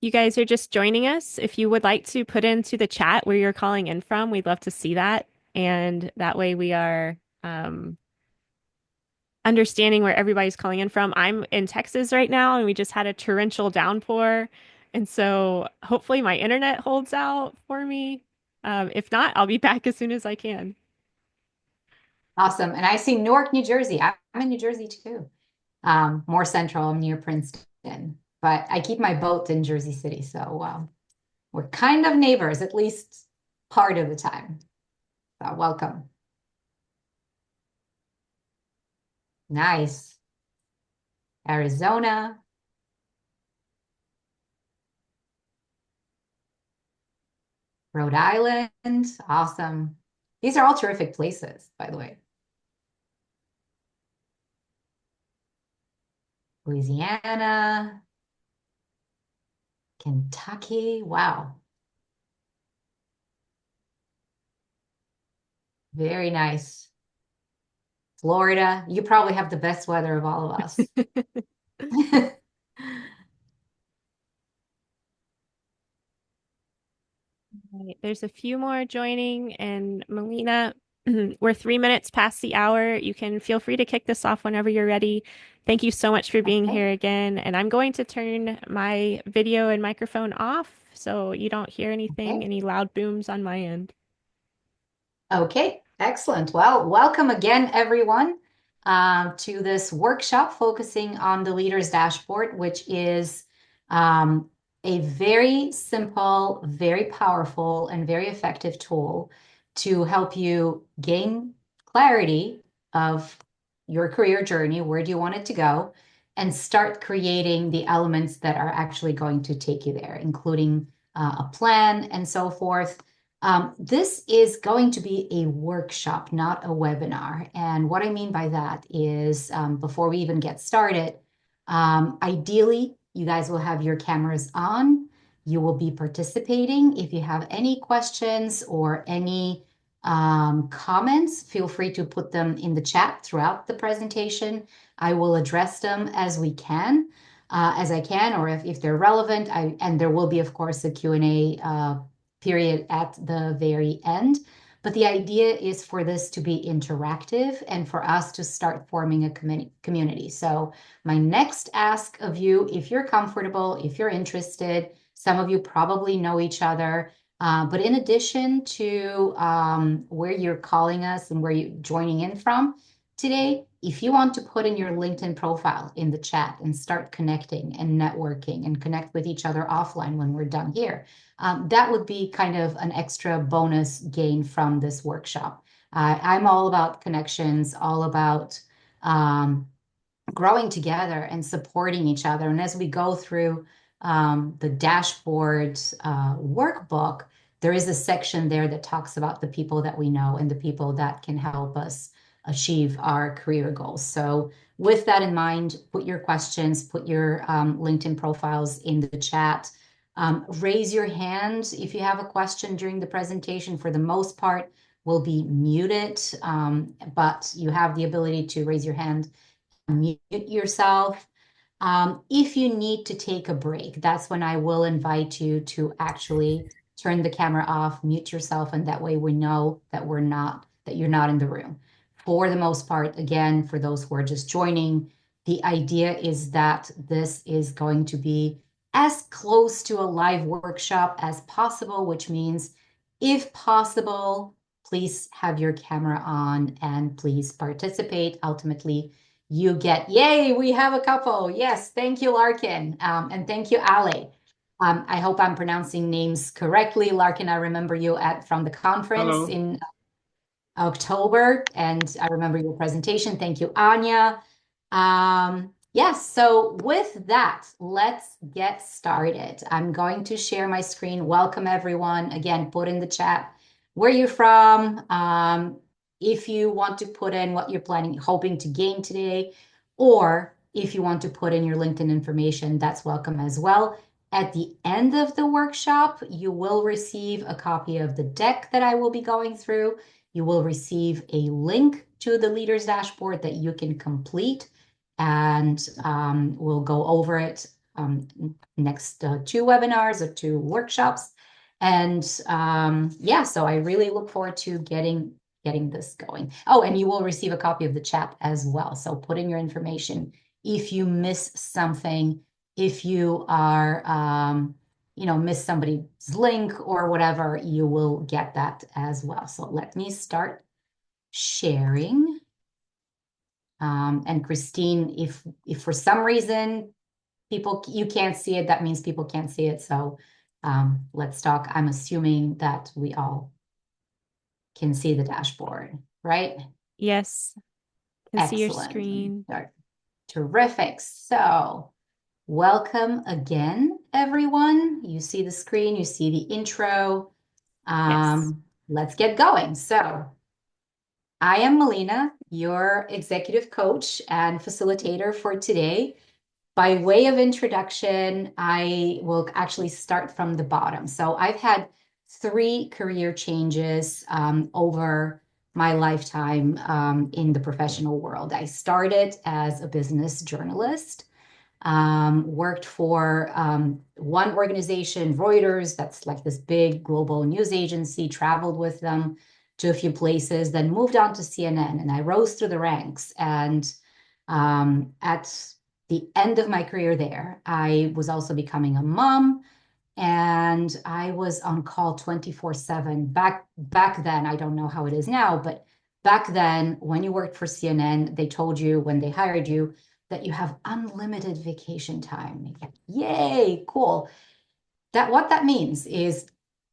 you guys are just joining us, if you would like to put into the chat where you're calling in from, we'd love to see that. And that way we are understanding where everybody's calling in from. I'm in Texas right now, and we just had a torrential downpour. And so hopefully my internet holds out for me. If not, I'll be back as soon as I can. Awesome. And I see Newark, New Jersey. I'm in New Jersey too. More central. I'm near Princeton, but I keep my boat in Jersey City. So we're kind of neighbors, at least part of the time. So welcome. Nice. Arizona, Rhode Island. Awesome. These are all terrific places, by the way. Louisiana, Kentucky. Wow. Very nice. Florida. You probably have the best weather of all of us. Right. There's a few more joining, and Melina, we're 3 minutes past the hour. You can feel free to kick this off whenever you're ready. Thank you so much for being Okay. here again. And I'm going to turn my video and microphone off so you don't hear anything, Okay. any loud booms on my end. Okay, excellent. Well, welcome again, everyone, to this workshop focusing on the Leader's Dashboard, which is um, a very simple, very powerful, and very effective tool to help you gain clarity of your career journey. Where do you want it to go? And start creating the elements that are actually going to take you there, including a plan and so forth. This is going to be a workshop, not a webinar. And what I mean by that is before we even get started, ideally, you guys will have your cameras on. You will be participating. If you have any questions or any comments, feel free to put them in the chat throughout the presentation. I will address them as I can, or if they're relevant. And there will be, of course, a Q&A period at the very end. But the idea is for this to be interactive and for us to start forming a community. So my next ask of you, if you're comfortable, if you're interested, some of you probably know each other, but in addition to where you're calling us and where you're joining in from today, if you want to put in your LinkedIn profile in the chat and start connecting and networking and connect with each other offline when we're done here, that would be kind of an extra bonus gain from this workshop. I'm all about connections, all about growing together and supporting each other. And as we go through the dashboard workbook, there is a section there that talks about the people that we know and the people that can help us achieve our career goals. So with that in mind, put your questions, put your LinkedIn profiles in the chat. Raise your hand if you have a question during the presentation. For the most part, will be muted, but you have the ability to raise your hand, mute yourself. If you need to take a break, that's when I will invite you to actually turn the camera off, mute yourself, and that way we know that you're not in the room. For the most part, again, for those who are just joining, the idea is that this is going to be as close to a live workshop as possible, which means if possible, please have your camera on and please participate. Ultimately, you get, yay, we have a couple. Yes, thank you, Larkin. And thank you, Ale. I hope I'm pronouncing names correctly. Larkin, I remember you from the conference Hello. in October, and I remember your presentation. Thank you, Anya. Yes, so with that, let's get started. I'm going to share my screen. Welcome, everyone. Again, put in the chat where you're from. If you want to put in what you're planning, hoping to gain today, or if you want to put in your LinkedIn information, that's welcome as well. At the end of the workshop, you will receive a copy of the deck that I will be going through. You will receive a link to the Leaders Dashboard that you can complete, and we'll go over it next two webinars or two workshops. And yeah, so I really look forward to getting this going. Oh, and you will receive a copy of the chat as well. So put in your information if you miss something, if you are miss somebody's link or whatever, you will get that as well. So let me start sharing. And Christine, if for some reason you can't see it, that means people can't see it. So let's talk. I'm assuming that we all can see the dashboard, right? Yes, can see your Excellent. screen. Terrific. So welcome again, everyone. You see the screen, you see the intro. Yes. Let's get going. So I am Malina, your executive coach and facilitator for today. By way of introduction, I will actually start from the bottom. So I've had three career changes over my lifetime in the professional world. I started as a business journalist, worked for one organization, Reuters, that's like this big global news agency, traveled with them to a few places, then moved on to CNN, and I rose through the ranks. And at the end of my career there, I was also becoming a mom, and I was on call 24/7. Back then, I don't know how it is now, but back then, when you worked for CNN, they told you when they hired you that you have unlimited vacation time. Yay, cool. What that means is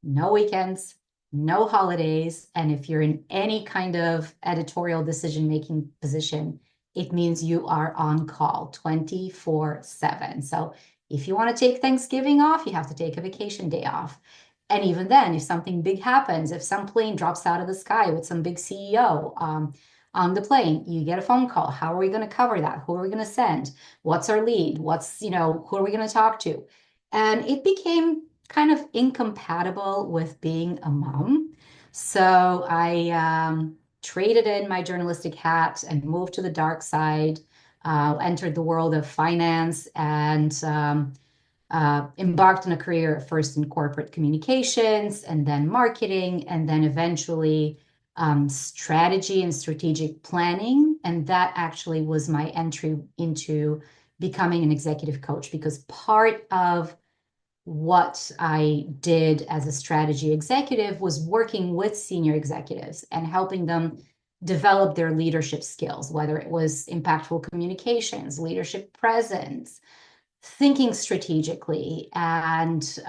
no weekends, no holidays, and if you're in any kind of editorial decision-making position, it means you are on call 24/7. So if you want to take Thanksgiving off, you have to take a vacation day off. And even then, if something big happens, if some plane drops out of the sky with some big CEO on the plane, you get a phone call. How are we going to cover that? Who are we going to send? What's our lead? Who are we going to talk to? And it became kind of incompatible with being a mom. So I traded in my journalistic hat and moved to the dark side, entered the world of finance, and embarked on a career first in corporate communications and then marketing, and then eventually strategy and strategic planning. And that actually was my entry into becoming an executive coach, because part of what I did as a strategy executive was working with senior executives and helping them develop their leadership skills, whether it was impactful communications, leadership presence, thinking strategically, and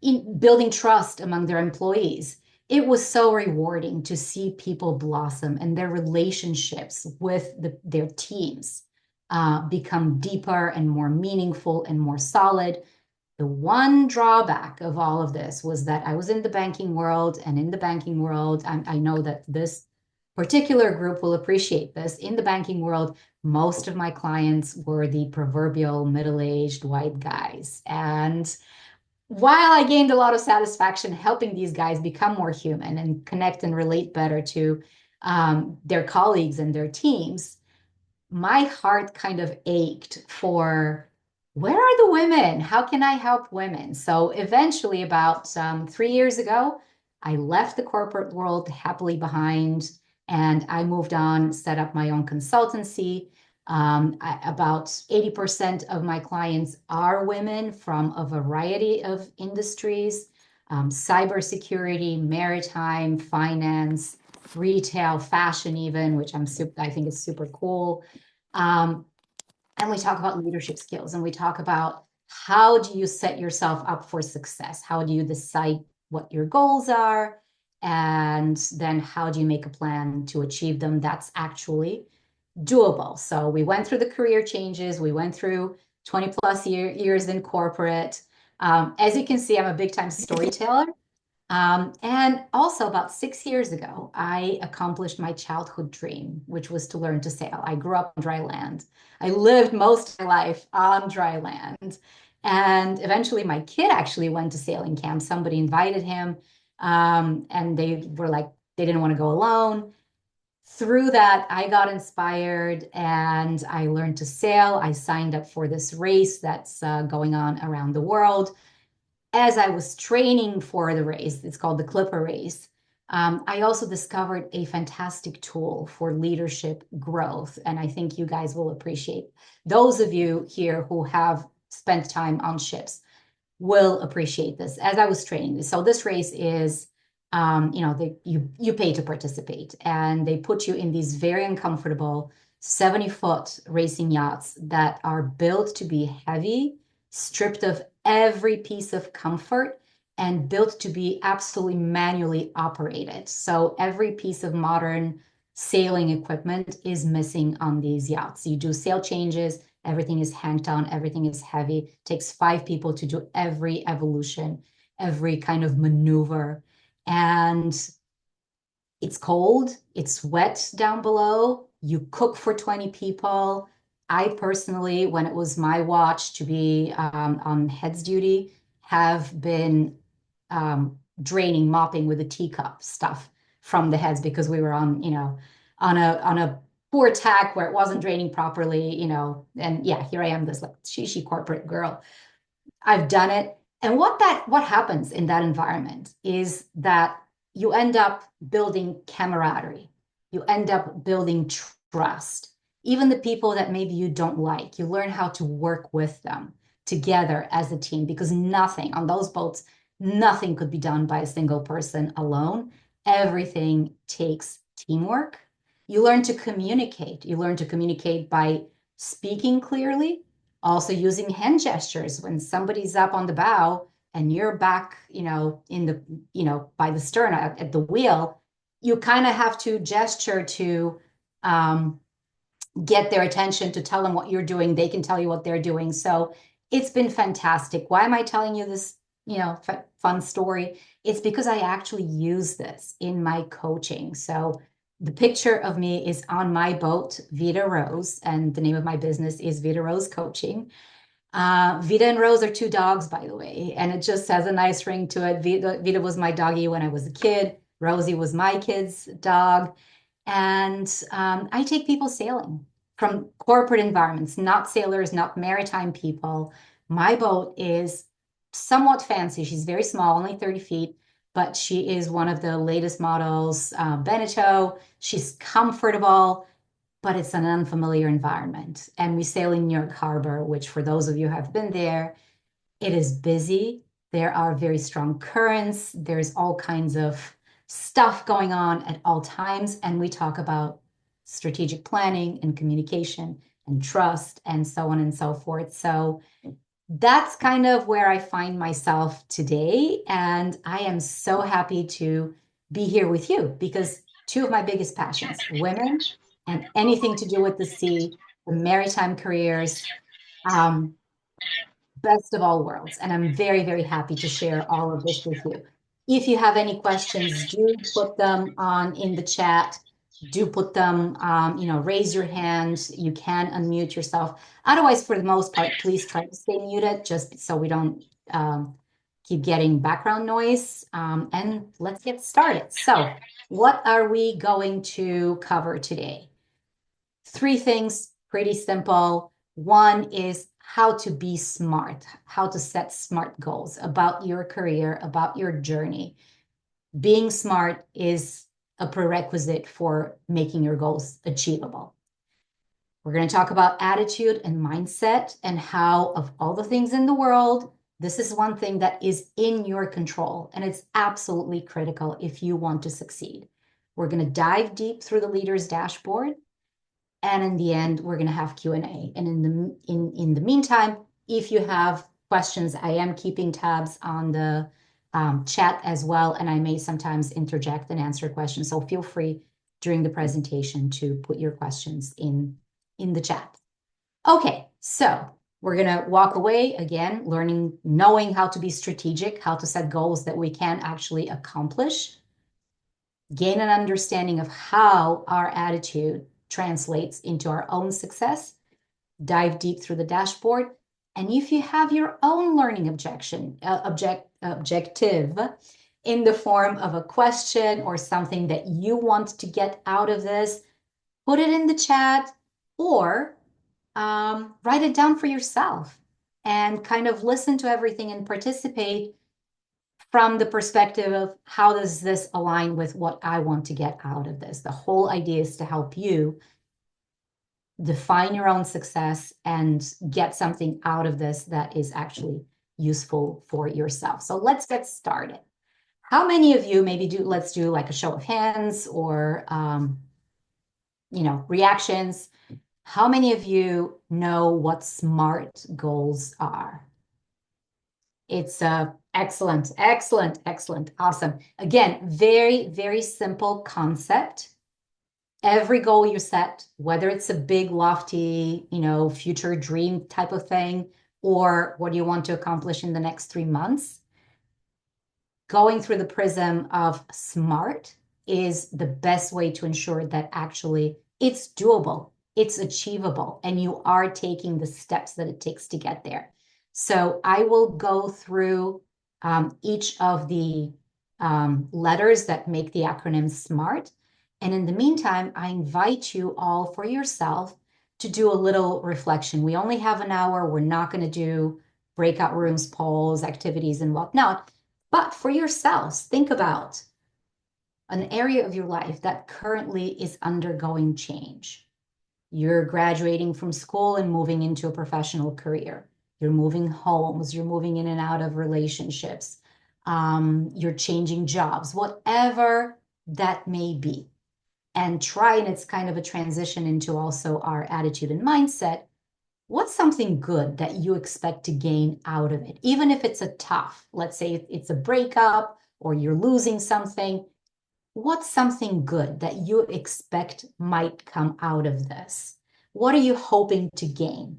in building trust among their employees. It was so rewarding to see people blossom and their relationships with their teams become deeper and more meaningful and more solid. The one drawback of all of this was that I was in the banking world, and in the banking world, I know that this particular group will appreciate this. In the banking world, most of my clients were the proverbial middle-aged white guys. And while I gained a lot of satisfaction helping these guys become more human and connect and relate better to their colleagues and their teams, my heart kind of ached for, where are the women? How can I help women? So eventually, about 3 years ago, I left the corporate world happily behind, and I moved on, set up my own consultancy. About 80% of my clients are women from a variety of industries, cybersecurity, maritime, finance, retail, fashion, even, which I think is super cool. Um, and we talk about leadership skills, and we talk about how do you set yourself up for success? How do you decide what your goals are? And then how do you make a plan to achieve them that's actually doable? So we went through the career changes. We went through 20 plus years in corporate. As you can see, I'm a big time storyteller. And also, about 6 years ago, I accomplished my childhood dream, which was to learn to sail. I grew up on dry land. I lived most of my life on dry land. And eventually, my kid actually went to sailing camp. Somebody invited him, and they were like, they didn't want to go alone. through that, I got inspired and I learned to sail. I signed up for this race that's going on around the world. As I was training for the race, it's called the Clipper Race. I also discovered a fantastic tool for leadership growth. And I think you guys will appreciate, those of you here who have spent time on ships will appreciate this as I was training this. So this race is, you pay to participate, and they put you in these very uncomfortable 70-foot racing yachts that are built to be heavy, stripped of every piece of comfort, and built to be absolutely manually operated. So every piece of modern sailing equipment is missing on these yachts. You do sail changes. Everything is hanged on, everything is heavy. It takes 5 people to do every evolution, every kind of maneuver. And it's cold, it's wet down below. You cook for 20 people. I personally, when it was my watch to be on heads duty, have been mopping with a teacup stuff from the heads because we were on, on a poor tack where it wasn't draining properly, and yeah, here I am, this like shishi corporate girl. I've done it. And what happens in that environment is that you end up building camaraderie. You end up building trust. Even the people that maybe you don't like, you learn how to work with them together as a team because nothing on those boats, nothing could be done by a single person alone. Everything takes teamwork. You learn to communicate. You learn to communicate by speaking clearly, also using hand gestures when somebody's up on the bow and you're back, in the, by the stern at the wheel, you kind of have to gesture to get their attention, to tell them what you're doing. They can tell you what they're doing. So it's been fantastic. Why am I telling you this, fun story? It's because I actually use this in my coaching. So the picture of me is on my boat, Vida Rose, and the name of my business is Vida Rose Coaching. Vida and Rose are 2 dogs, by the way, and it just has a nice ring to it. Vida was my doggie when I was a kid. Rosie was my kid's dog. And I take people sailing from corporate environments, not sailors, not maritime people. My boat is somewhat fancy. She's very small, only 30 feet, but she is one of the latest models, Beneteau. She's comfortable, but it's an unfamiliar environment. And we sail in New York Harbor, which for those of you who have been there, it is busy. There are very strong currents. There's all kinds of stuff going on at all times. And we talk about strategic planning and communication and trust and so on and so forth. So that's kind of where I find myself today. And I am so happy to be here with you because 2 of my biggest passions, women and anything to do with the sea, the maritime careers, um, best of all worlds. And I'm very, very happy to share all of this with you. If you have any questions, do put them on in the chat. Do put them, raise your hand. You can unmute yourself. Otherwise, for the most part, please try to stay muted just so we don't keep getting background noise. And let's get started. So what are we going to cover today? 3 things, pretty simple. One is how to be smart, how to set smart goals about your career, about your journey. Being smart is a prerequisite for making your goals achievable. We're going to talk about attitude and mindset and how, of all the things in the world, this is one thing that is in your control, and it's absolutely critical if you want to succeed. We're going to dive deep through the leader's dashboard. And in the end, we're going to have Q&A. And in the meantime, if you have questions, I am keeping tabs on the chat as well, and I may sometimes interject and answer questions. So feel free during the presentation to put your questions in the chat. Okay, so we're going to walk away again, knowing how to be strategic, how to set goals that we can actually accomplish, gain an understanding of how our attitude translates into our own success, dive deep through the dashboard. And if you have your own learning objective, in the form of a question or something that you want to get out of this, put it in the chat or write it down for yourself and kind of listen to everything and participate from the perspective of how does this align with what I want to get out of this. The whole idea is to help you define your own success and get something out of this that is actually useful for yourself. So let's get started. How many of you maybe let's do like a show of hands or, reactions. How many of you know what SMART goals are? It's excellent, excellent, excellent, awesome. Again, very, very simple concept. Every goal you set, whether it's a big, lofty, future dream type of thing, or what you want to accomplish in the next 3 months, going through the prism of SMART is the best way to ensure that actually it's doable, it's achievable, and you are taking the steps that it takes to get there. So I will go through each of the letters that make the acronym SMART. And in the meantime, I invite you all for yourself to do a little reflection. We only have an hour. We're not going to do breakout rooms, polls, activities, and whatnot. But for yourselves, think about an area of your life that currently is undergoing change. You're graduating from school and moving into a professional career. You're moving homes. You're moving in and out of relationships. You're changing jobs, whatever that may be. And and it's kind of a transition into also our attitude and mindset. What's something good that you expect to gain out of it? Even if it's a tough, let's say it's a breakup or you're losing something, what's something good that you expect might come out of this? What are you hoping to gain?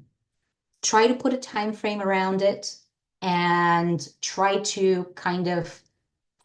Try to put a time frame around it and try to kind of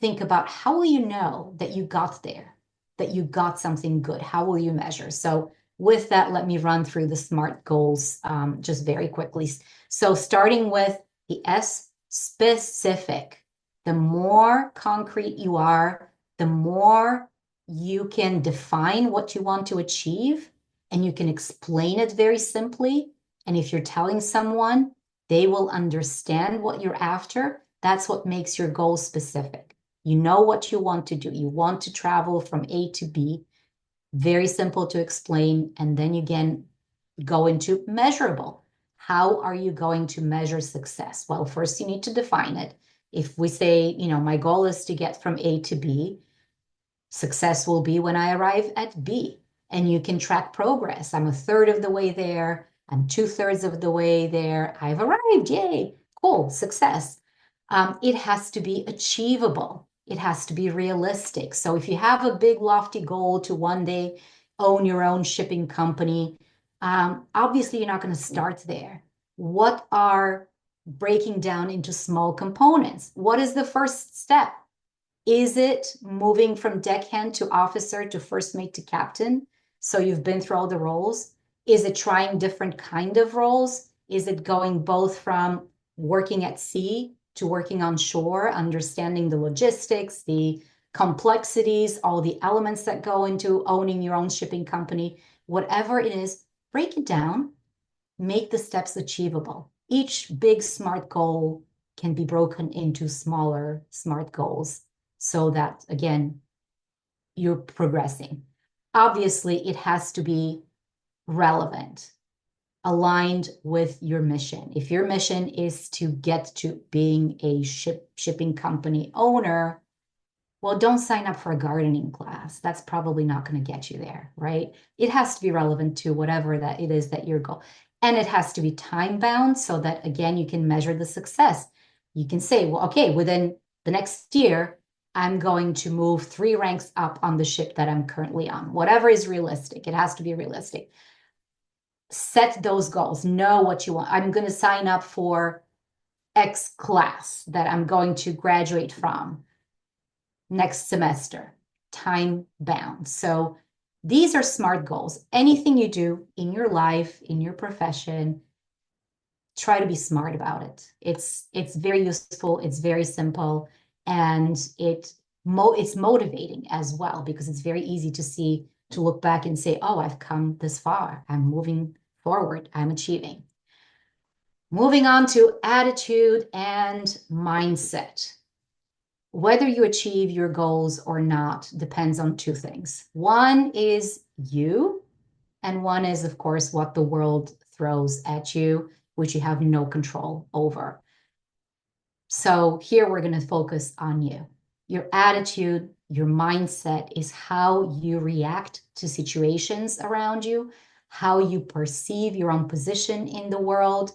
think about how will you know that you got there, that you got something good? How will you measure? So with that, let me run through the SMART goals just very quickly. So starting with the S, specific. The more concrete you are, the more you can define what you want to achieve, and you can explain it very simply. And if you're telling someone, they will understand what you're after. That's what makes your goal specific. You know what you want to do. You want to travel from A to B. Very simple to explain. And then you again go into measurable. How are you going to measure success? Well, first you need to define it. If we say, my goal is to get from A to B, success will be when I arrive at B. And you can track progress. I'm a third of the way there. I'm 2/3 of the way there. I've arrived. Yay. Cool. Success. It has to be achievable. It has to be realistic. So if you have a big, lofty goal to one day own your own shipping company, obviously you're not going to start there. What are breaking down into small components? What is the first step? Is it moving from deckhand to officer to first mate to captain? So you've been through all the roles. Is it trying different kind of roles? Is it going both from working at sea to working on shore, understanding the logistics, the complexities, all the elements that go into owning your own shipping company? Whatever it is, break it down, make the steps achievable. Each big SMART goal can be broken into smaller SMART goals so that, again, you're progressing. Obviously, it has to be relevant, aligned with your mission. If your mission is to get to being a shipping company owner, well, don't sign up for a gardening class. That's probably not going to get you there, right? It has to be relevant to whatever that it is that your goal. And it has to be time bound so that, again, you can measure the success. You can say, well, okay, within the next year, I'm going to move 3 ranks up on the ship that I'm currently on. Whatever is realistic, it has to be realistic. Set those goals. Know what you want. I'm going to sign up for X class that I'm going to graduate from next semester, time bound. So these are SMART goals. Anything you do in your life, in your profession, try to be smart about it. It's very useful. It's very simple. And it's motivating as well, because it's very easy to look back and say, oh, I've come this far. I'm moving forward. I'm achieving. Moving on to attitude and mindset. Whether you achieve your goals or not depends on two things. One is you, and one is, of course, what the world throws at you, which you have no control over. So here we're going to focus on you. Your attitude, your mindset is how you react to situations around you, how you perceive your own position in the world,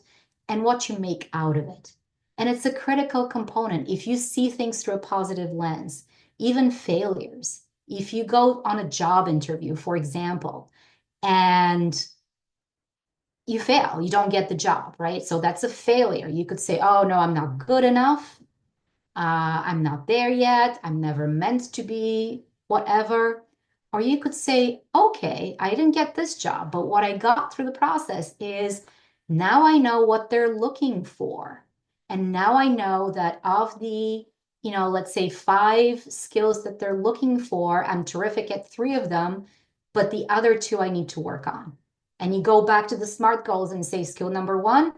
and what you make out of it. And it's a critical component. If you see things through a positive lens, even failures, if you go on a job interview, for example, and you fail, you don't get the job, right? So that's a failure. You could say, oh, no, I'm not good enough. I'm not there yet. I'm never meant to be, whatever. Or you could say, okay, I didn't get this job, but what I got through the process is now I know what they're looking for. And now I know that of the, let's say 5 skills that they're looking for, I'm terrific at 3 of them, but the other 2 I need to work on. And you go back to the SMART goals and say, skill number 1,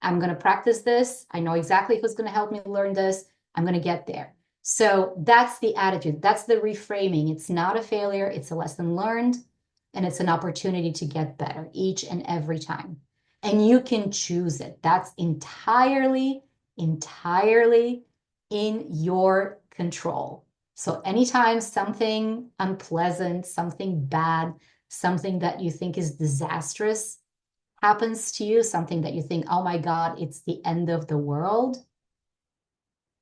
I'm going to practice this. I know exactly who's going to help me learn this. I'm going to get there. So that's the attitude. That's the reframing. It's not a failure. It's a lesson learned, and it's an opportunity to get better each and every time. And you can choose it. That's entirely, entirely in your control. So anytime something unpleasant, something bad, something that you think is disastrous happens to you, something that you think, oh my God, it's the end of the world,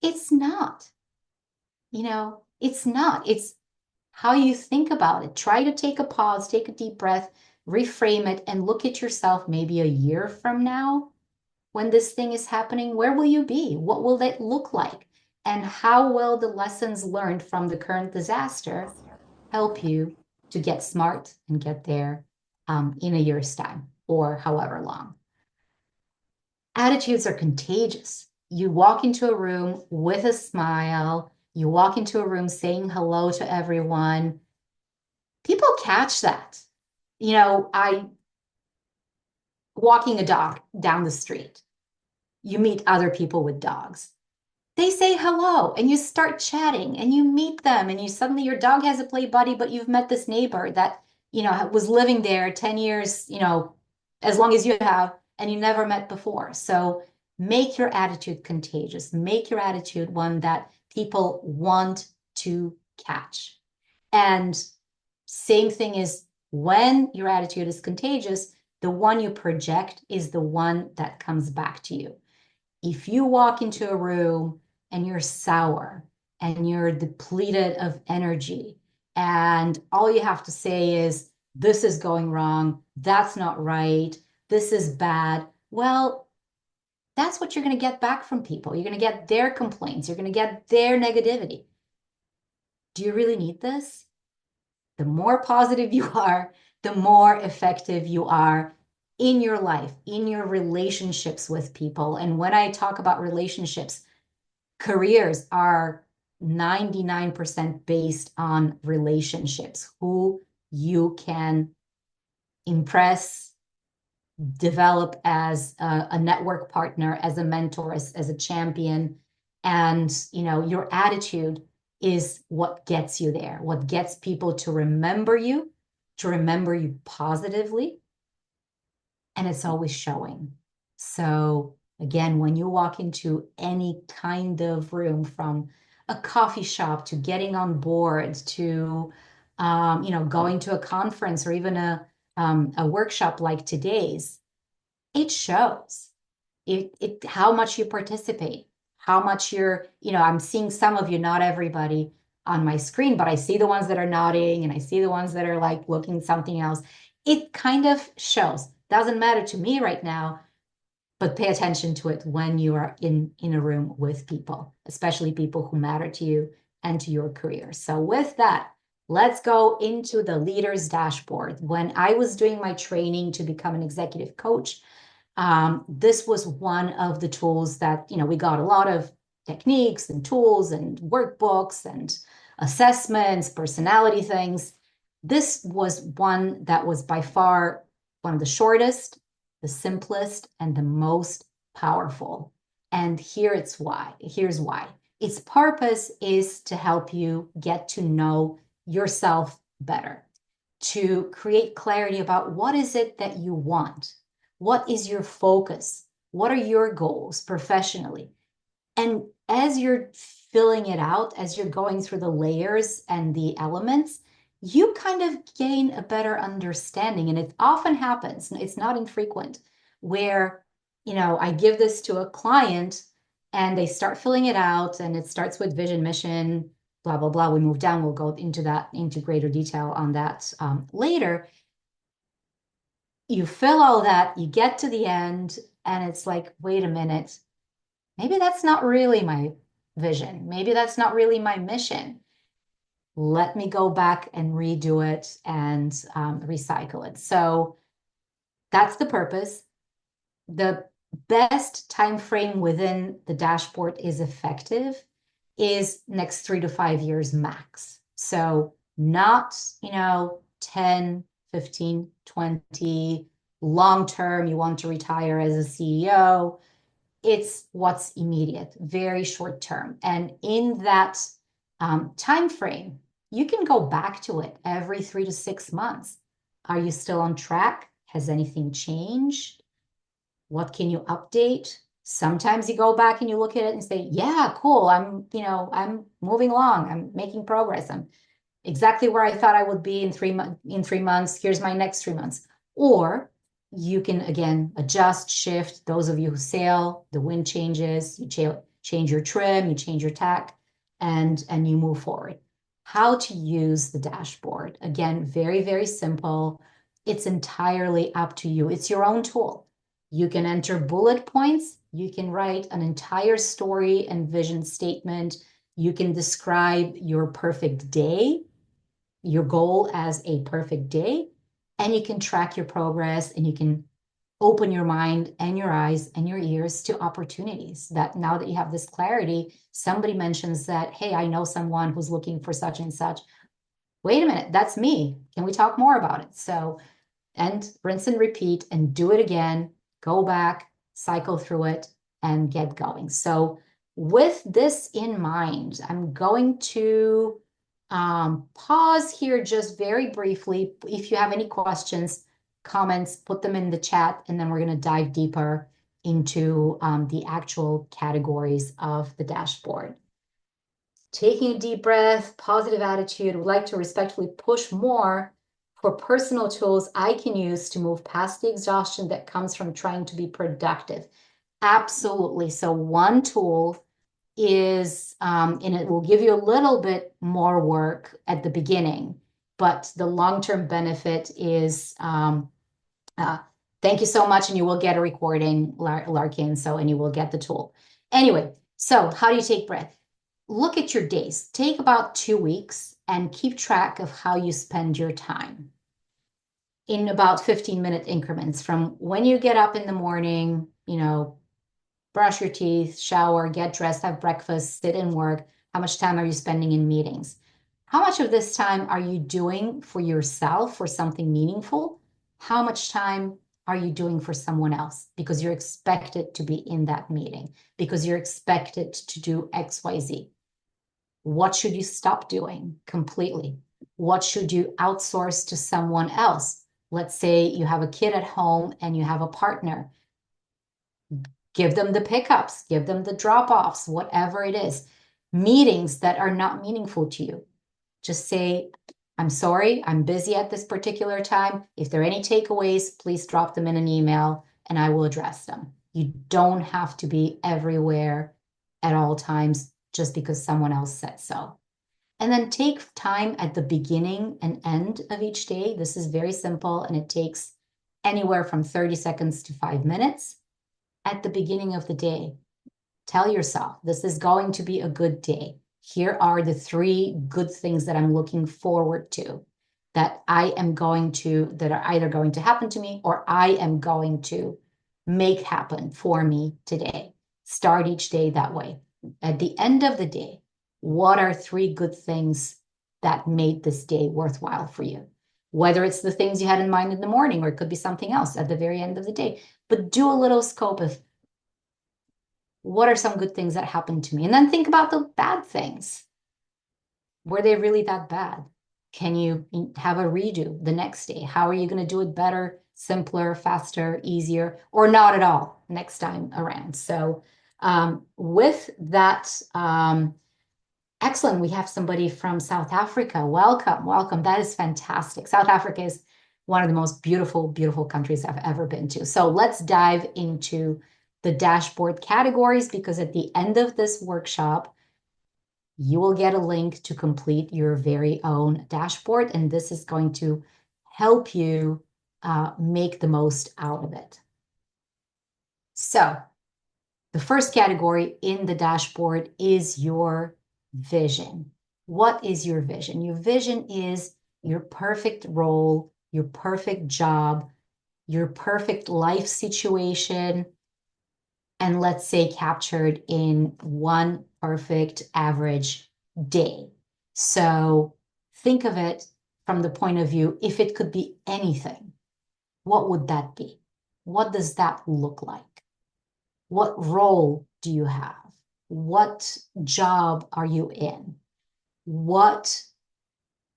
it's not. It's not. It's how you think about it. Try to take a pause, take a deep breath, reframe it, and look at yourself maybe a year from now when this thing is happening. Where will you be? What will that look like? And how will the lessons learned from the current disaster help you to get smart and get there in a year's time or however long? Attitudes are contagious. You walk into a room with a smile, you walk into a room saying hello to everyone. People catch that. I walking a dog down the street, you meet other people with dogs. They say hello and you start chatting and you meet them and you suddenly your dog has a play buddy, but you've met this neighbor that, was living there 10 years, as long as you have, and you never met before. So make your attitude contagious. Make your attitude one that people want to catch. And same thing is when your attitude is contagious, the one you project is the one that comes back to you. If you walk into a room and you're sour and you're depleted of energy, and all you have to say is, this is going wrong, that's not right, this is bad, well, that's what you're going to get back from people. You're going to get their complaints. You're going to get their negativity. Do you really need this? The more positive you are, the more effective you are in your life, in your relationships with people. And when I talk about relationships, careers are 99% based on relationships, who you can impress, develop as a network partner, as a mentor, as a champion. And, your attitude is what gets you there, what gets people to remember you positively. And it's always showing. So again, when you walk into any kind of room, from a coffee shop to getting on board to, going to a conference or even a workshop like today's, it shows how much you participate, how much I'm seeing some of you, not everybody on my screen, but I see the ones that are nodding and I see the ones that are like looking something else. It kind of shows. Doesn't matter to me right now, but pay attention to it when you are in a room with people, especially people who matter to you and to your career. So with that, let's go into the leader's dashboard. When I was doing my training to become an executive coach, this was one of the tools that, we got a lot of techniques and tools and workbooks and assessments, personality things. This was one that was by far one of the shortest, the simplest, and the most powerful. And here's why. Its purpose is to help you get to know yourself better, to create clarity about what is it that you want, what is your focus, what are your goals professionally. And as you're filling it out, as you're going through the layers and the elements, you kind of gain a better understanding. And it often happens, it's not infrequent, where, I give this to a client and they start filling it out, and it starts with vision, mission, blah, blah, blah. We move down, we'll go into greater detail on that later. You fill all that, you get to the end, and it's like, wait a minute, maybe that's not really my vision. Maybe that's not really my mission. Let me go back and redo it and recycle it. So that's the purpose. The best time frame within the dashboard is effective is next 3 to 5 years max. So not, 10, 15, 20, long term, you want to retire as a CEO. It's what's immediate, very short term. And in that time frame, you can go back to it every 3 to 6 months. Are you still on track? Has anything changed? What can you update? Sometimes you go back and you look at it and say, yeah, cool. I'm moving along. I'm making progress. I'm exactly where I thought I would be in 3 months. Here's my next 3 months. Or you can, again, adjust, shift. Those of you who sail, the wind changes, you change your trim, you change your tack, and you move forward. How to use the dashboard. Again, very, very simple. It's entirely up to you. It's your own tool. You can enter bullet points. You can write an entire story and vision statement. You can describe your perfect day, your goal as a perfect day, and you can track your progress, and you can open your mind and your eyes and your ears to opportunities that now that you have this clarity, somebody mentions that, hey, I know someone who's looking for such and such. Wait a minute, that's me. Can we talk more about it? So, and rinse and repeat and do it again, go back, cycle through it, and get going. So with this in mind, I'm going to pause here just very briefly. If you have any questions, comments, put them in the chat, and then we're going to dive deeper into the actual categories of the dashboard. Taking a deep breath, positive attitude, would like to respectfully push more for personal tools I can use to move past the exhaustion that comes from trying to be productive. Absolutely. So one tool is, and it will give you a little bit more work at the beginning, but the long-term benefit is, thank you so much, and you will get a recording, Larkin, and you will get the tool. Anyway, so how do you take breath? Look at your days. Take about 2 weeks and keep track of how you spend your time in about 15-minute increments from when you get up in the morning, brush your teeth, shower, get dressed, have breakfast, sit and work. How much time are you spending in meetings? How much of this time are you doing for yourself, for something meaningful? How much time are you doing for someone else? Because you're expected to be in that meeting, because you're expected to do X, Y, Z. What should you stop doing completely? What should you outsource to someone else? Let's say you have a kid at home and you have a partner. Give them the pickups, give them the drop-offs, whatever it is. Meetings that are not meaningful to you. Just say, I'm sorry, I'm busy at this particular time. If there are any takeaways, please drop them in an email and I will address them. You don't have to be everywhere at all times just because someone else said so. And then take time at the beginning and end of each day. This is very simple, and it takes anywhere from 30 seconds to 5 minutes. At the beginning of the day, tell yourself, this is going to be a good day. Here are the 3 good things that I'm looking forward to, that are either going to happen to me or I am going to make happen for me today. Start each day that way. At the end of the day, what are three good things that made this day worthwhile for you? Whether it's the things you had in mind in the morning, or it could be something else at the very end of the day. But do a little scope of what are some good things that happened to me? And then think about the bad things. Were they really that bad? Can you have a redo the next day? How are you going to do it better, simpler, faster, easier, or not at all next time around? So, with that, excellent. We have somebody from South Africa. Welcome, welcome. That is fantastic. South Africa is one of the most beautiful, beautiful countries I've ever been to. So let's dive into the dashboard categories, because at the end of this workshop, you will get a link to complete your very own dashboard, and this is going to help you make the most out of it. So the first category in the dashboard is your vision. What is your vision? Your vision is your perfect role, your perfect job, your perfect life situation, and let's say captured in one perfect average day. So think of it from the point of view, if it could be anything, what would that be? What does that look like? What role do you have? What job are you in? What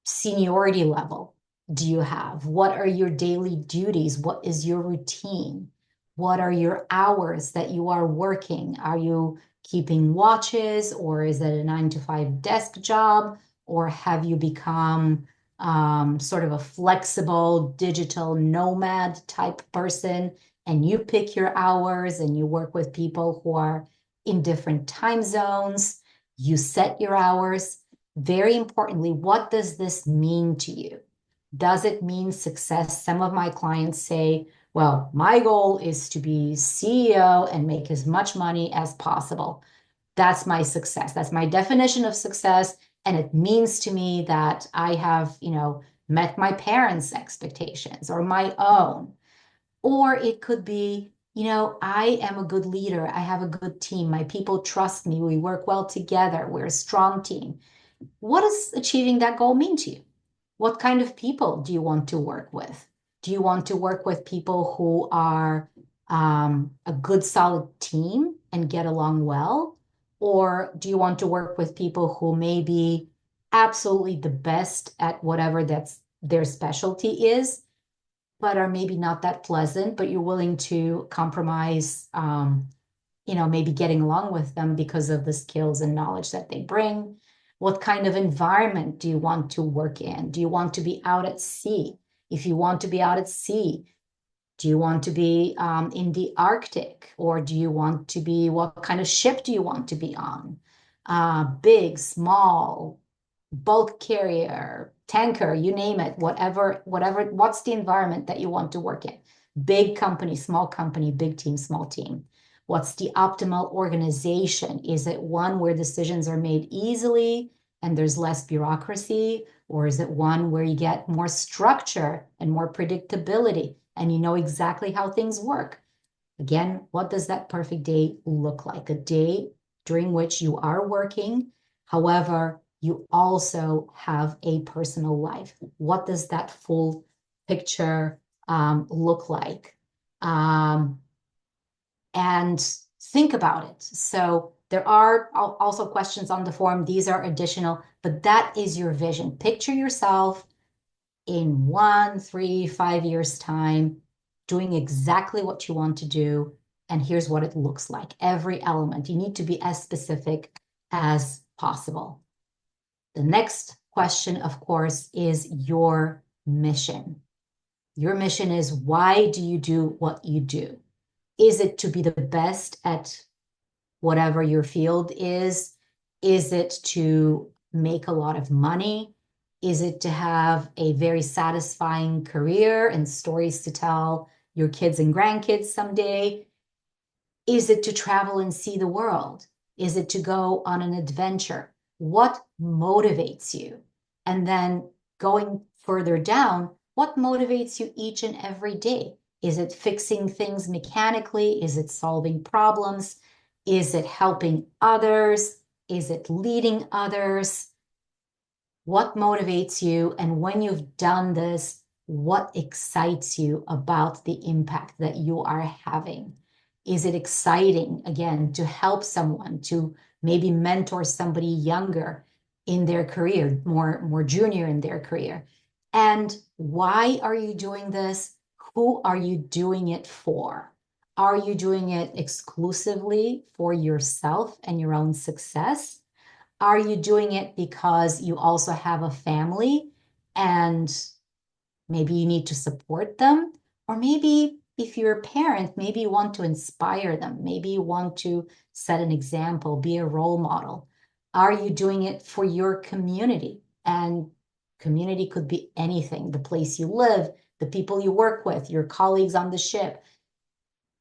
seniority level do you have? What are your daily duties? What is your routine? What are your hours that you are working? Are you keeping watches, or is it a 9 to 5 desk job? Or have you become sort of a flexible digital nomad type person, and you pick your hours and you work with people who are in different time zones? You set your hours. Very importantly, what does this mean to you? Does it mean success? Some of my clients say, well, my goal is to be CEO and make as much money as possible. That's my success. That's my definition of success. And it means to me that I have, met my parents' expectations or my own. Or it could be, I am a good leader. I have a good team. My people trust me. We work well together. We're a strong team. What does achieving that goal mean to you? What kind of people do you want to work with? Do you want to work with people who are a good, solid team and get along well? Or do you want to work with people who may be absolutely the best at whatever that's their specialty is, but are maybe not that pleasant, but you're willing to compromise, maybe getting along with them because of the skills and knowledge that they bring? What kind of environment do you want to work in? Do you want to be out at sea? If you want to be out at sea, do you want to be in the Arctic, or do you want to be, what kind of ship do you want to be on? Big, small, bulk carrier, tanker, you name it, whatever, what's the environment that you want to work in? Big company, big team, small team. What's the optimal organization? Is it one where decisions are made easily and there's less bureaucracy? Or is it one where you get more structure and more predictability and you know exactly how things work? Again, what does that perfect day look like? A day during which you are working, however, you also have a personal life. What does that full picture look like? And think about it. So there are also questions on the form. These are additional, but that is your vision. Picture yourself in 1, 3, 5 years' time doing exactly what you want to do. And here's what it looks like. Every element. You need to be as specific as possible. The next question, of course, is your mission. Your mission is, why do you do what you do? Is it to be the best at whatever your field is? Is it to make a lot of money? Is it to have a very satisfying career and stories to tell your kids and grandkids someday? Is it to travel and see the world? Is it to go on an adventure? What motivates you? And then going further down, what motivates you each and every day? Is it fixing things mechanically? Is it solving problems? Is it helping others? Is it leading others? What motivates you? And when you've done this, what excites you about the impact that you are having? Is it exciting, again, to help someone, to maybe mentor somebody younger in their career, more junior in their career? And why are you doing this? Who are you doing it for? Are you doing it exclusively for yourself and your own success? Are you doing it because you also have a family and maybe you need to support them? Or maybe if you're a parent, maybe you want to inspire them. Maybe you want to set an example, be a role model. Are you doing it for your community? And community could be anything, the place you live, the people you work with, your colleagues on the ship.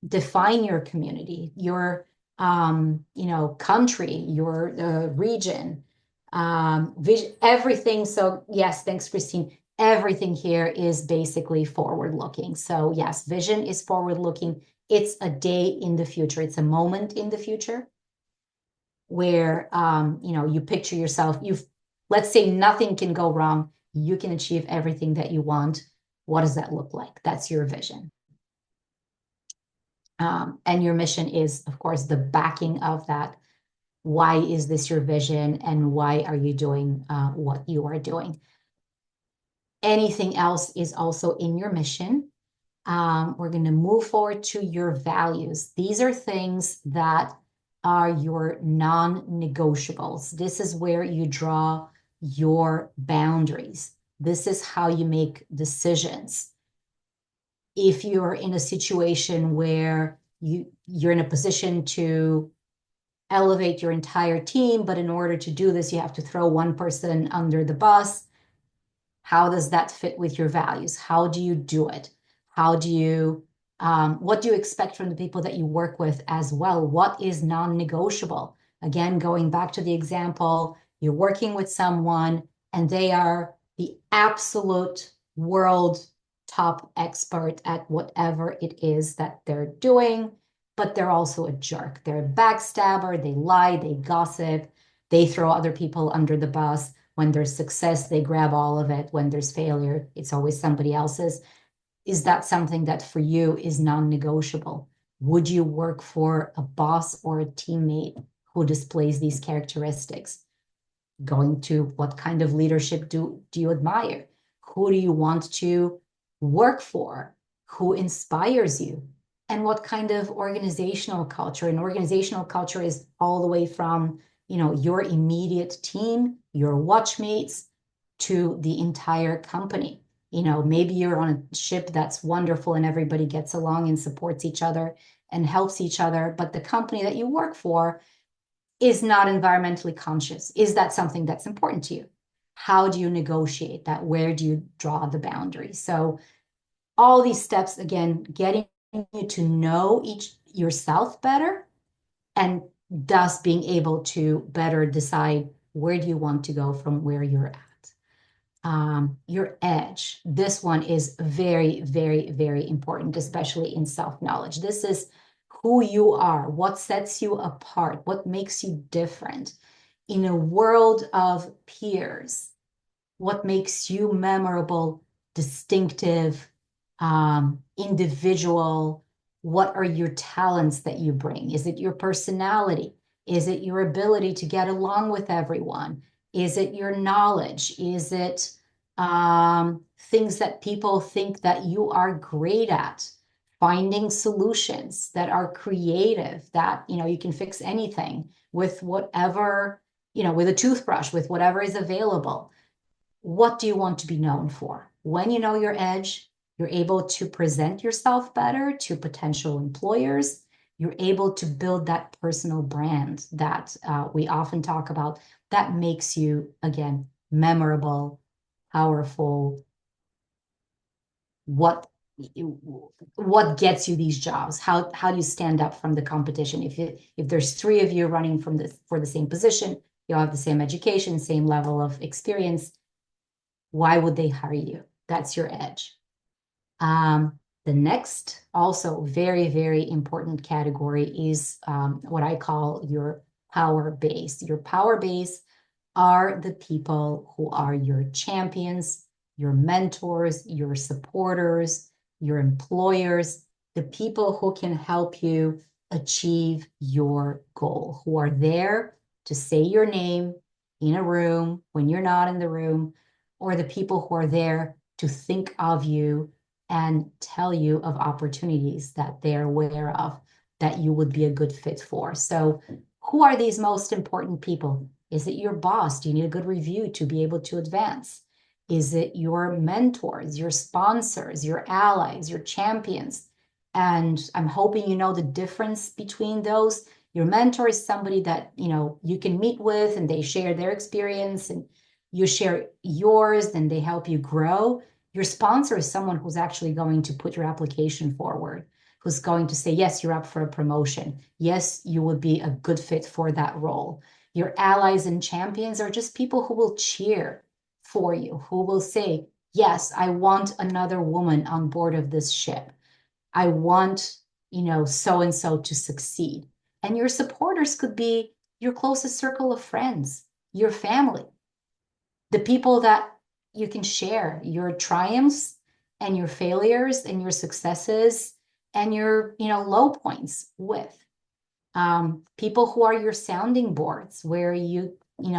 Define your community, your country, your region, vision, everything. So yes, thanks, Christine. Everything here is basically forward looking. So yes, vision is forward looking. It's a day in the future. It's a moment in the future where you picture yourself. Let's say nothing can go wrong. You can achieve everything that you want. What does that look like? That's your vision. And your mission is, of course, the backing of that. Why is this your vision, and why are you doing what you are doing? Anything else is also in your mission. We're going to move forward to your values. These are things that are your non-negotiables. This is where you draw your boundaries. This is how you make decisions. If you're in a situation where you're in a position to elevate your entire team, but in order to do this, you have to throw one person under the bus. How does that fit with your values? How do you do it? What do you expect from the people that you work with as well? What is non-negotiable? Again, going back to the example, you're working with someone and they are the absolute world top expert at whatever it is that they're doing, but they're also a jerk. They're a backstabber, they lie, they gossip, they throw other people under the bus. When there's success, they grab all of it. When there's failure, it's always somebody else's. Is that something that for you is non-negotiable? Would you work for a boss or a teammate who displays these characteristics? Going to what kind of leadership do you admire? Who do you want to work for? Who inspires you? And what kind of organizational culture? And organizational culture is all the way from, your immediate team, your watchmates, to the entire company. Maybe you're on a ship that's wonderful and everybody gets along and supports each other and helps each other, but the company that you work for is not environmentally conscious. Is that something that's important to you? How do you negotiate that? Where do you draw the boundary? So all these steps, again, getting you to know yourself better, and thus being able to better decide where do you want to go from where you're at. Your edge. This one is very, very, very important, especially in self-knowledge. This is who you are, what sets you apart, what makes you different. In a world of peers, what makes you memorable, distinctive, individual? What are your talents that you bring? Is it your personality? Is it your ability to get along with everyone? Is it your knowledge? Is it things that people think that you are great at? Finding solutions that are creative, that, you can fix anything with whatever, with a toothbrush, with whatever is available. What do you want to be known for? When you know your edge, you're able to present yourself better to potential employers. You're able to build that personal brand that we often talk about, that makes you, again, memorable, powerful. What gets you these jobs? How do you stand up from the competition? If there's three of you running for the same position, you all have the same education, same level of experience. Why would they hire you? That's your edge. The next, also very, very important category is what I call your power base. Your power base are the people who are your champions, your mentors, your supporters, your employers, the people who can help you achieve your goal, who are there to say your name in a room when you're not in the room, or the people who are there to think of you and tell you of opportunities that they're aware of that you would be a good fit for. So, who are these most important people? Is it your boss? Do you need a good review to be able to advance? Is it your mentors, your sponsors, your allies, your champions? And I'm hoping you know the difference between those. Your mentor is somebody that, you can meet with and they share their experience and you share yours, and they help you grow. Your sponsor is someone who's actually going to put your application forward, who's going to say, yes, you're up for a promotion. Yes, you would be a good fit for that role. Your allies and champions are just people who will cheer for you, who will say, yes, I want another woman on board of this ship. I want, so and so to succeed. And your supporters could be your closest circle of friends, your family, the people that you can share your triumphs and your failures and your successes and your, low points with. People who are your sounding boards, where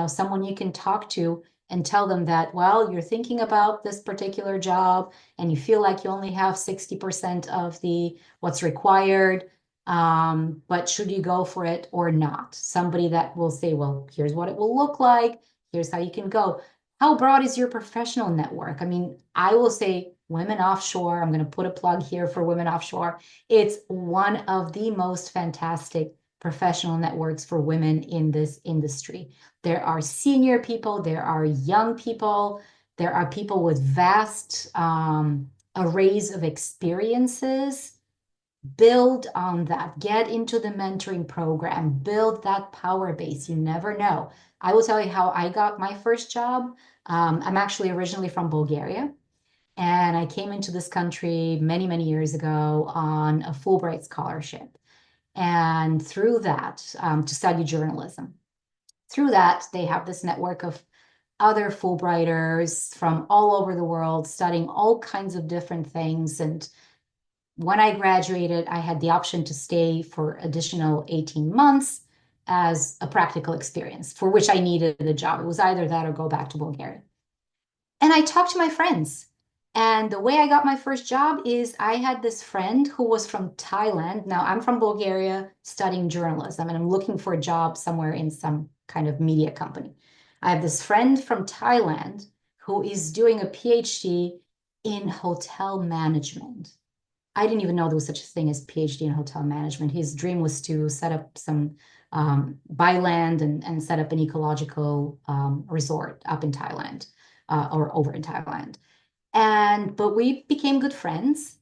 someone you can talk to and tell them that, well, you're thinking about this particular job and you feel like you only have 60% of the what's required. But should you go for it or not? Somebody that will say, well, here's what it will look like. Here's how you can go. How broad is your professional network? I mean, I will say Women Offshore. I'm going to put a plug here for Women Offshore. It's one of the most fantastic professional networks for women in this industry. There are senior people, there are young people, there are people with vast arrays of experiences. Build on that. Get into the mentoring program. Build that power base. You never know. I will tell you how I got my first job. I'm actually originally from Bulgaria, and I came into this country many, many years ago on a Fulbright scholarship. And through that, to study journalism. Through that, they have this network of other Fulbrighters from all over the world studying all kinds of different things. And when I graduated, I had the option to stay for additional 18 months as a practical experience for which I needed a job. It was either that or go back to Bulgaria. And I talked to my friends. And the way I got my first job is I had this friend who was from Thailand. Now, I'm from Bulgaria studying journalism, and I'm looking for a job somewhere in some kind of media company. I have this friend from Thailand who is doing a PhD in hotel management. I didn't even know there was such a thing as PhD in hotel management. His dream was to set up some buy land and set up an ecological resort up in Thailand or over in Thailand. But we became good friends.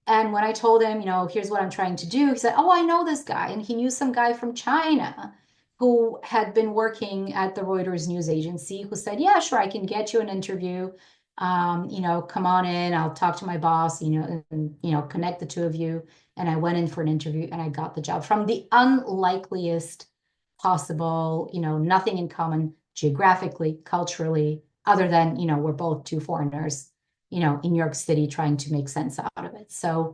And when I told him, here's what I'm trying to do, he said, oh, I know this guy. And he knew some guy from China who had been working at the Reuters news agency who said, yeah, sure, I can get you an interview. Come on in, I'll talk to my boss, and, connect the two of you. And I went in for an interview and I got the job from the unlikeliest possible, nothing in common geographically, culturally, other than, we're both two foreigners, in New York City trying to make sense out of it. So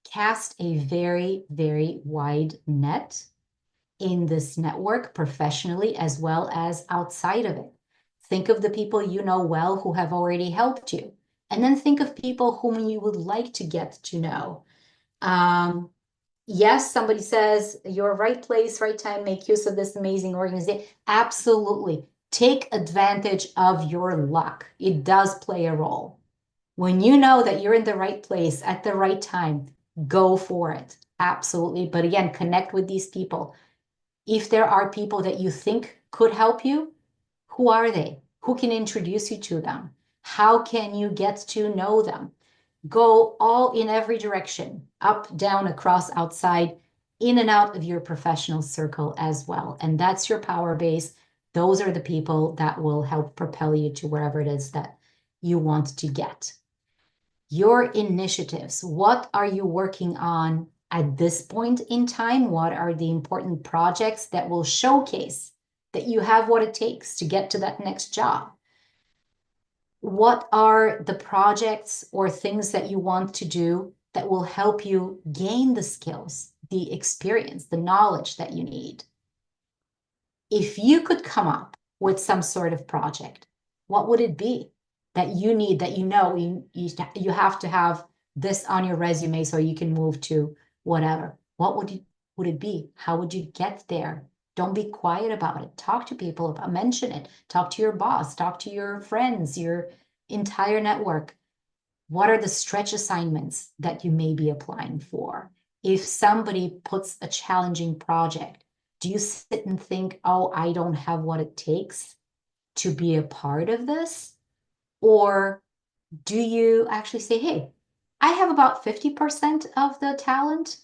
cast a very, very wide net in this network professionally as well as outside of it. Think of the people you know well who have already helped you. And then think of people whom you would like to get to know. Yes, somebody says, you're right place, right time, make use of this amazing organization. Absolutely. Take advantage of your luck. It does play a role. When you know that you're in the right place at the right time, go for it. Absolutely. But again, connect with these people. If there are people that you think could help you, who are they? Who can introduce you to them? How can you get to know them? Go all in every direction, up, down, across, outside, in and out of your professional circle as well. And that's your power base. Those are the people that will help propel you to wherever it is that you want to get. your initiatives. What are you working on at this point in time? What are the important projects that will showcase that you have what it takes to get to that next job? What are the projects or things that you want to do that will help you gain the skills, the experience, the knowledge that you need? If you could come up with some sort of project, what would it be that you need, that you have to have this on your resume so you can move to whatever? What would it be? How would you get there? Don't be quiet about it. Talk to people about, mention it. Talk to your boss, talk to your friends, your entire network. What are the stretch assignments that you may be applying for? If somebody puts a challenging project, do you sit and think, oh, I don't have what it takes to be a part of this? Or do you actually say, hey, I have about 50% of the talent,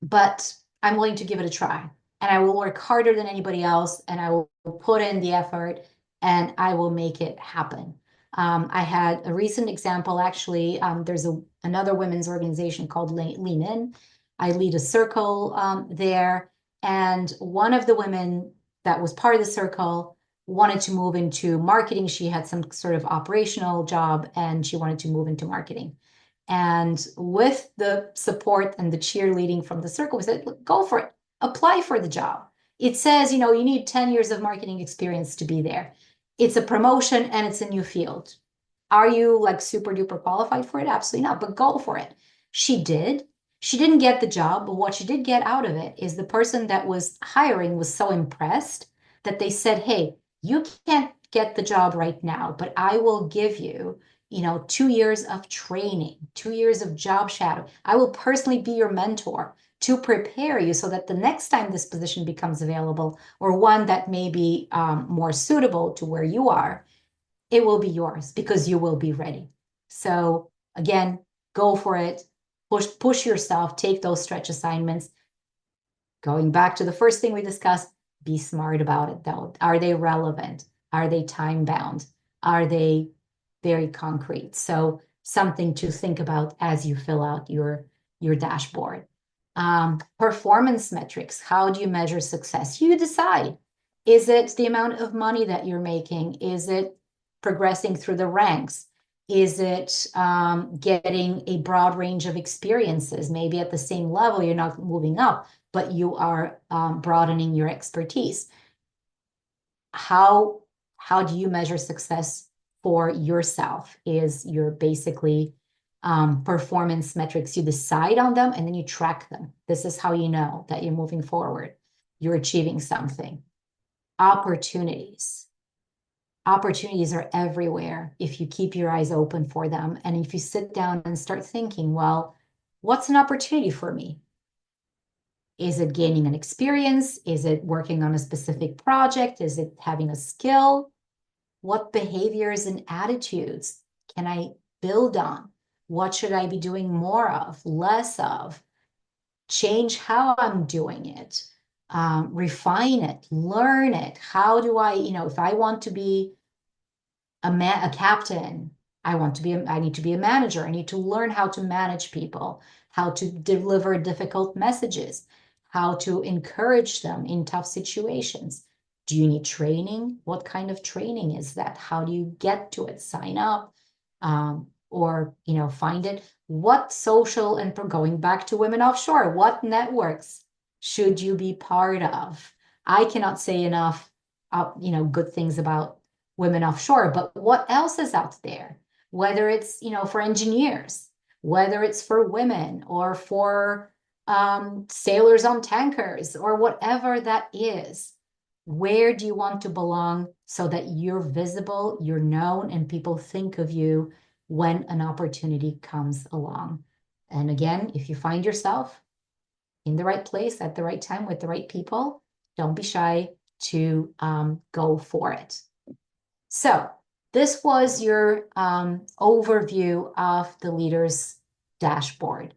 but I'm willing to give it a try. And I will work harder than anybody else, and I will put in the effort, and I will make it happen. I had a recent example, actually. There's another women's organization called Lean In. I lead a circle there, and one of the women that was part of the circle wanted to move into marketing. She had some sort of operational job, and she wanted to move into marketing. And with the support and the cheerleading from the circle, we said, look, go for it, apply for the job. It says, you need 10 years of marketing experience to be there. It's a promotion and it's a new field. Are you like super duper qualified for it? Absolutely not, but go for it. She did. She didn't get the job, but what she did get out of it is the person that was hiring was so impressed that they said, hey, you can't get the job right now, but I will give you 2 years of training, 2 years of job shadow. I will personally be your mentor to prepare you so that the next time this position becomes available, or one that may be more suitable to where you are, it will be yours because you will be ready. So again, go for it. Push yourself, take those stretch assignments. Going back to the first thing we discussed, be smart about it though. Are they relevant? Are they time bound? Are they very concrete? So something to think about as you fill out your dashboard. Performance metrics. How do you measure success? You decide. Is it the amount of money that you're making? Is it progressing through the ranks? Is it getting a broad range of experiences? Maybe at the same level, you're not moving up, but you are broadening your expertise. How do you measure success for yourself? Is your basically performance metrics. You decide on them and then you track them. This is how you know that you're moving forward. You're achieving something. Opportunities. Opportunities are everywhere if you keep your eyes open for them. And if you sit down and start thinking, well, what's an opportunity for me? Is it gaining an experience? Is it working on a specific project? Is it having a skill? What behaviors and attitudes can I build on? What should I be doing more of, less of? Change how I'm doing it, refine it, learn it. How do I, if I want to be a captain, I need to be a manager. I need to learn how to manage people, how to deliver difficult messages, how to encourage them in tough situations. Do you need training? What kind of training is that? How do you get to it? Sign up, or find it. What social, and going back to Women Offshore, what networks should you be part of? I cannot say enough, good things about Women Offshore, but what else is out there? Whether it's, for engineers, whether it's for women or for sailors on tankers or whatever that is. Where do you want to belong so that you're visible, you're known, and people think of you when an opportunity comes along? And again, if you find yourself in the right place at the right time with the right people, don't be shy to go for it. So this was your overview of the leader's dashboard.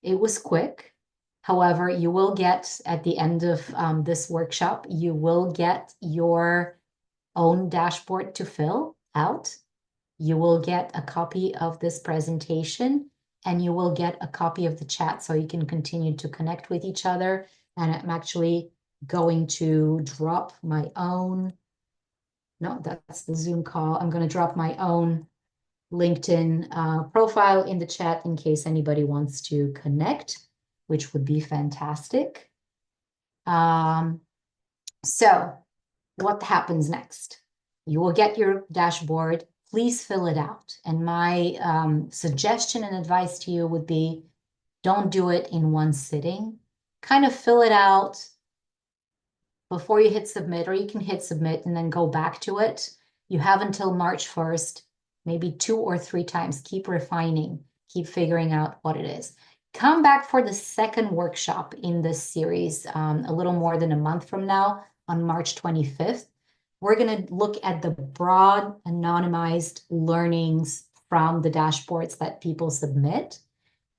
It was quick. However, you will get at the end of this workshop, you will get your own dashboard to fill out. you will get a copy of this presentation and you will get a copy of the chat so you can continue to connect with each other. And I'm actually going to drop my own, no, that's the Zoom call. I'm going to drop my own LinkedIn profile in the chat in case anybody wants to connect, which would be fantastic. Um, so what happens next? You will get your dashboard. Please fill it out. And my suggestion and advice to you would be don't do it in one sitting. Kind of fill it out before you hit submit, or you can hit submit and then go back to it. You have until March 1st, maybe 2 or 3 times. Keep refining, keep figuring out what it is. Come back for the second workshop in this series a little more than a month from now on March 25th. We're going to look at the broad anonymized learnings from the dashboards that people submit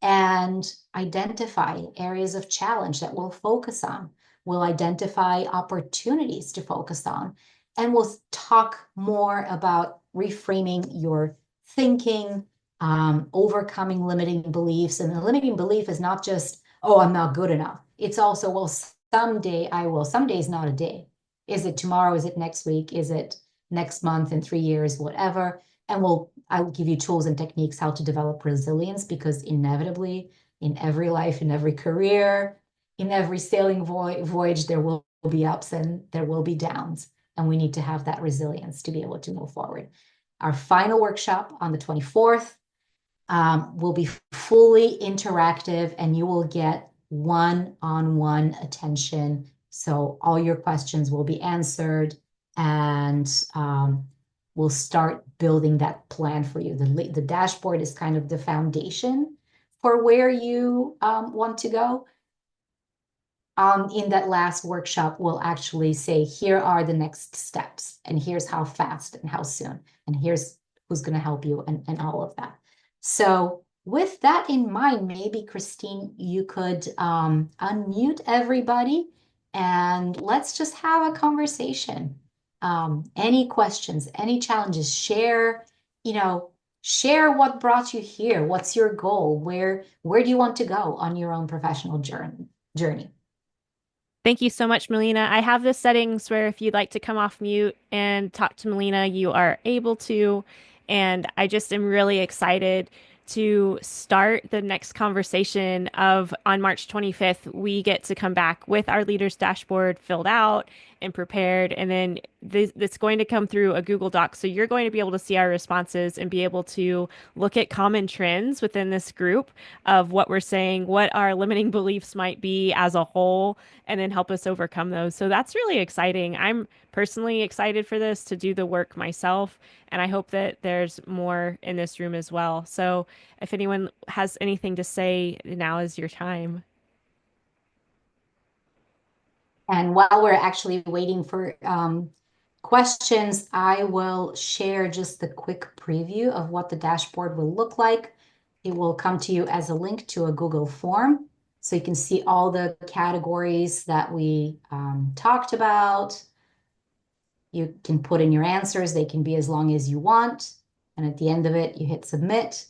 and identify areas of challenge that we'll focus on. We'll identify opportunities to focus on, and we'll talk more about reframing your thinking, overcoming limiting beliefs. And the limiting belief is not just, oh, I'm not good enough. It's also, well, someday I will. Someday is not a day. Is it tomorrow? Is it next week? Is it next month, in 3 years, whatever? And I'll give you tools and techniques how to develop resilience, because inevitably in every life, in every career, in every sailing voyage, there will be ups and there will be downs. And we need to have that resilience to be able to move forward. Our final workshop on the 24th will be fully interactive, and you will get one-on-one attention. So all your questions will be answered, and we'll start building that plan for you. The dashboard is kind of the foundation for where you want to go. In that last workshop, we'll actually say, here are the next steps, and here's how fast and how soon, and here's who's going to help you, and all of that. So with that in mind, maybe Christine, you could unmute everybody and let's just have a conversation. Any questions, any challenges, share what brought you here. What's your goal? Where do you want to go on your own professional journey? Thank you so much, Melina. I have the settings where if you'd like to come off mute and talk to Melina, you are able to. And I just am really excited to start the next conversation of on March 25th, we get to come back with our leaders dashboard filled out and prepared. And then it's going to come through a Google Doc. So you're going to be able to see our responses and be able to look at common trends within this group of what we're saying, what our limiting beliefs might be as a whole, and then help us overcome those. So that's really exciting. I'm personally excited for this to do the work myself. And I hope that there's more in this room as well. So if anyone has anything to say, now is your time. And while we're actually waiting for questions, I will share just a quick preview of what the dashboard will look like. It will come to you as a link to a Google form. So you can see all the categories that we talked about. You can put in your answers. They can be as long as you want. And at the end of it, you hit submit.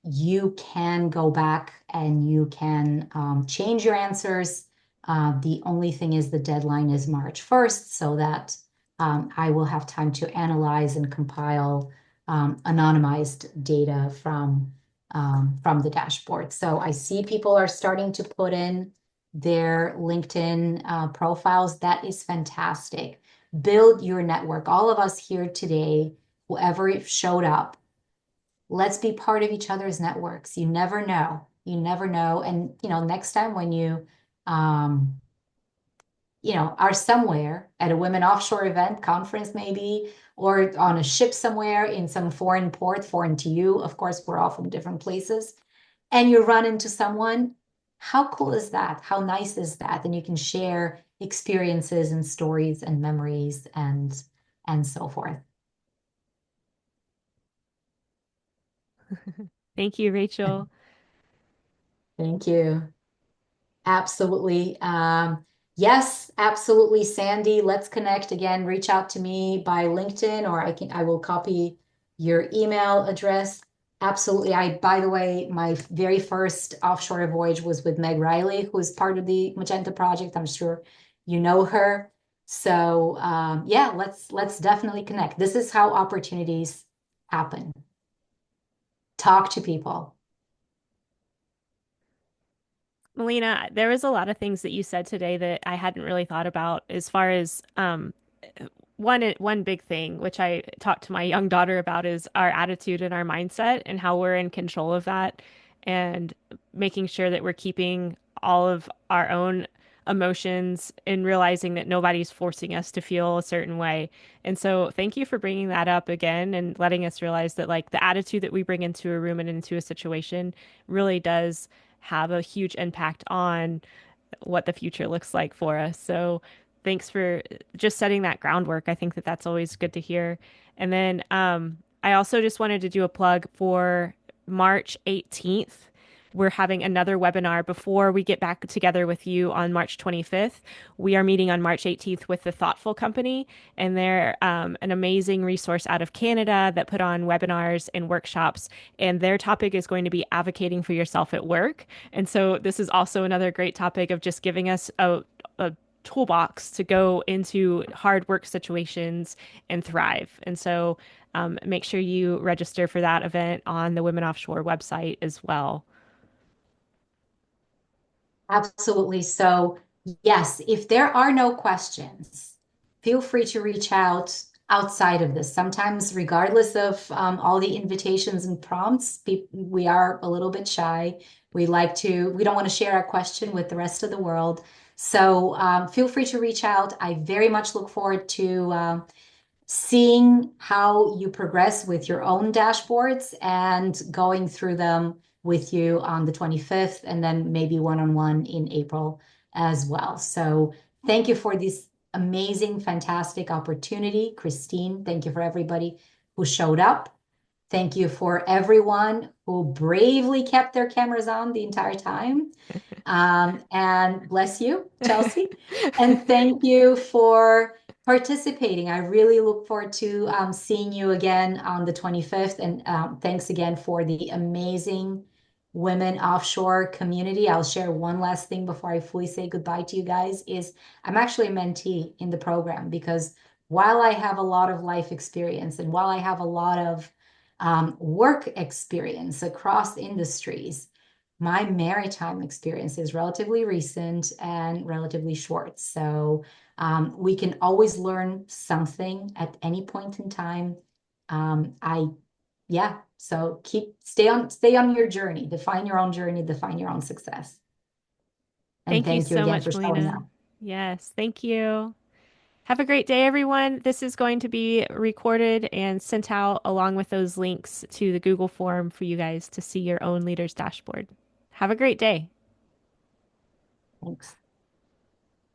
You can go back and you can change your answers. The only thing is the deadline is March 1st, so that I will have time to analyze and compile anonymized data from the dashboard. So I see people are starting to put in their LinkedIn profiles. That is fantastic. Build your network. All of us here today, whoever showed up, let's be part of each other's networks. You never know. You never know. And, next time when um, are somewhere at a Women Offshore event, conference maybe, or on a ship somewhere in some foreign port, foreign to you, of course, we're all from different places, and you run into someone, how cool is that? How nice is that? And you can share experiences and stories and memories and so forth. Thank you, Rachel. Thank you. Absolutely. Yes, absolutely, Sandy. Let's connect again. Reach out to me by LinkedIn, or I will copy your email address. Absolutely. By the way, my very first offshore voyage was with Meg Riley, who is part of the Magenta Project. I'm sure you know her. So yeah, let's definitely connect. This is how opportunities happen. Talk to people. Melina, there was a lot of things that you said today that I hadn't really thought about as far as one big thing, which I talked to my young daughter about, is our attitude and our mindset and how we're in control of that and making sure that we're keeping all of our own emotions and realizing that nobody's forcing us to feel a certain way. And so thank you for bringing that up again and letting us realize that like the attitude that we bring into a room and into a situation really does have a huge impact on what the future looks like for us. So thanks for just setting that groundwork. I think that that's always good to hear. And then I also just wanted to do a plug for March 18th. We're having another webinar before we get back together with you on March 25th. We are meeting on March 18th with the Thoughtful Company, and they're an amazing resource out of Canada that put on webinars and workshops. And their topic is going to be advocating for yourself at work. And so this is also another great topic of just giving us a toolbox to go into hard work situations and thrive. And so make sure you register for that event on the Women Offshore website as well. Absolutely. So, yes, if there are no questions, feel free to reach out outside of this. Sometimes, regardless of all the invitations and prompts, we are a little bit shy. We don't want to share our question with the rest of the world. So, feel free to reach out. I very much look forward to seeing how you progress with your own dashboards and going through them with you on the 25th and then maybe one-on-one in April as well. So thank you for this amazing, fantastic opportunity. Christine, thank you for everybody who showed up. Thank you for everyone who bravely kept their cameras on the entire time. And bless you, Chelsea. And thank you for participating. I really look forward to seeing you again on the 25th. And thanks again for the amazing Women Offshore community. I'll share one last thing before I fully say goodbye to you guys is I'm actually a mentee in the program because while I have a lot of life experience and while I have a lot of work experience across industries, my maritime experience is relatively recent and relatively short. So we can always learn something at any point in time. I, yeah, so stay on your journey, define your own journey, define your own success. And Thank you thank you so again much, for showing Melina. up. Yes, thank you. Have a great day, everyone. This is going to be recorded and sent out along with those links to the Google form for you guys to see your own leader's dashboard. Have a great day. Thanks.